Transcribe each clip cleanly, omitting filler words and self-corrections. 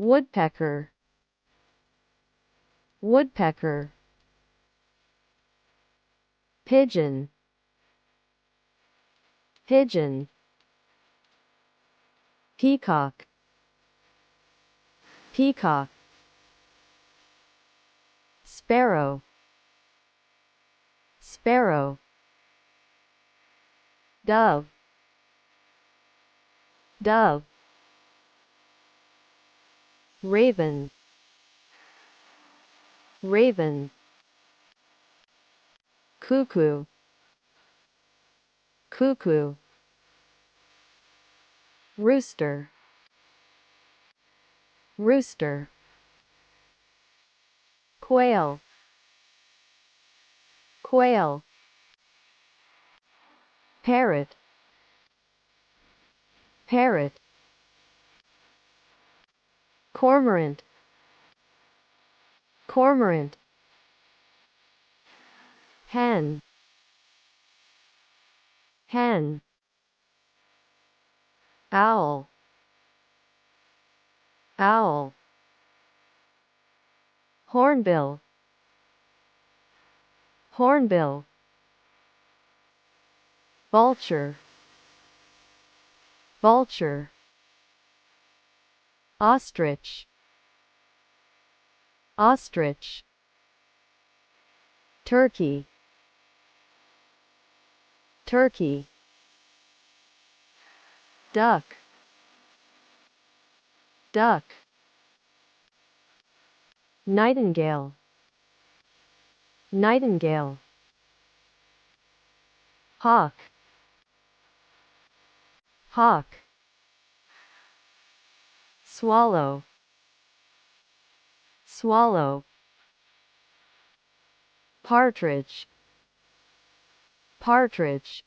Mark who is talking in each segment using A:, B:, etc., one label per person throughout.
A: woodpecker, woodpecker, pigeon, pigeon, peacock, peacock, sparrow, sparrow, dove, dove, raven, raven, cuckoo, cuckoo, rooster, rooster, quail, quail, parrot, parrot, cormorant, cormorant, hen, hen, owl, owl, hornbill, hornbill, vulture, vulture, ostrich, ostrich, turkey, turkey, duck, duck, nightingale, nightingale, hawk, hawk, swallow, swallow, partridge, partridge,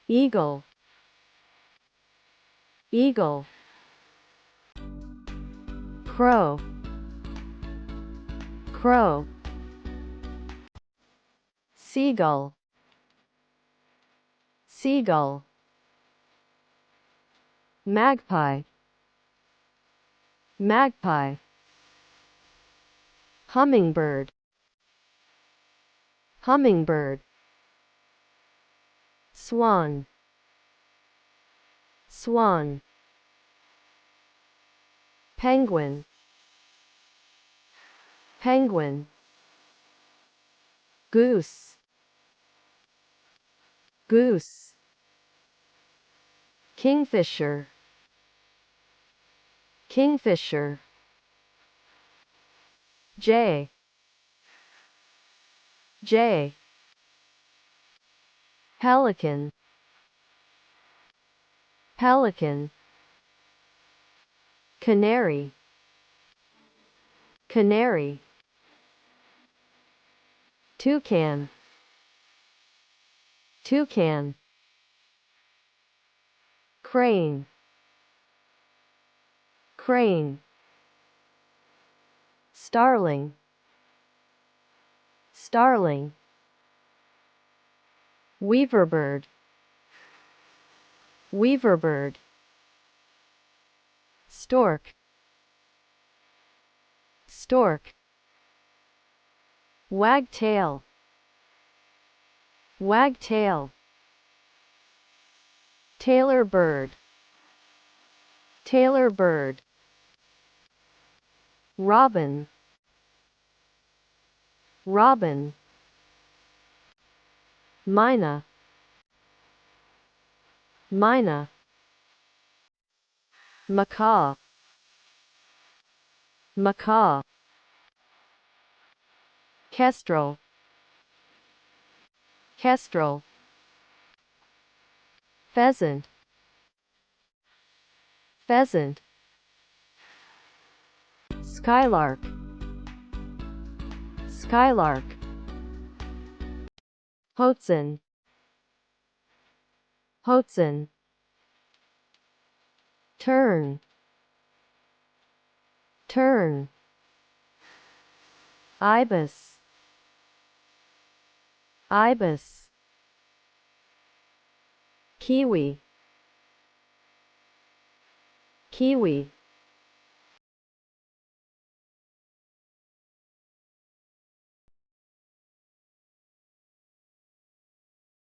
A: eagle, eagle, crow, crow, seagull, seagull, magpie, magpie, hummingbird, hummingbird, swan, swan, penguin, penguin, goose, goose, kingfisher, kingfisher, jay, jay, pelican, pelican, canary, canary, toucan, toucan, crane, crane, starling, starling, weaverbird, weaverbird, stork, stork, wagtail, wagtail, tailor bird, tailor bird, robin, robin, mina, mina, macaw, macaw, kestrel, kestrel, pheasant, pheasant, skylark, skylark, hoatzin, hoatzin, tern, tern, ibis, ibis, kiwi, kiwi,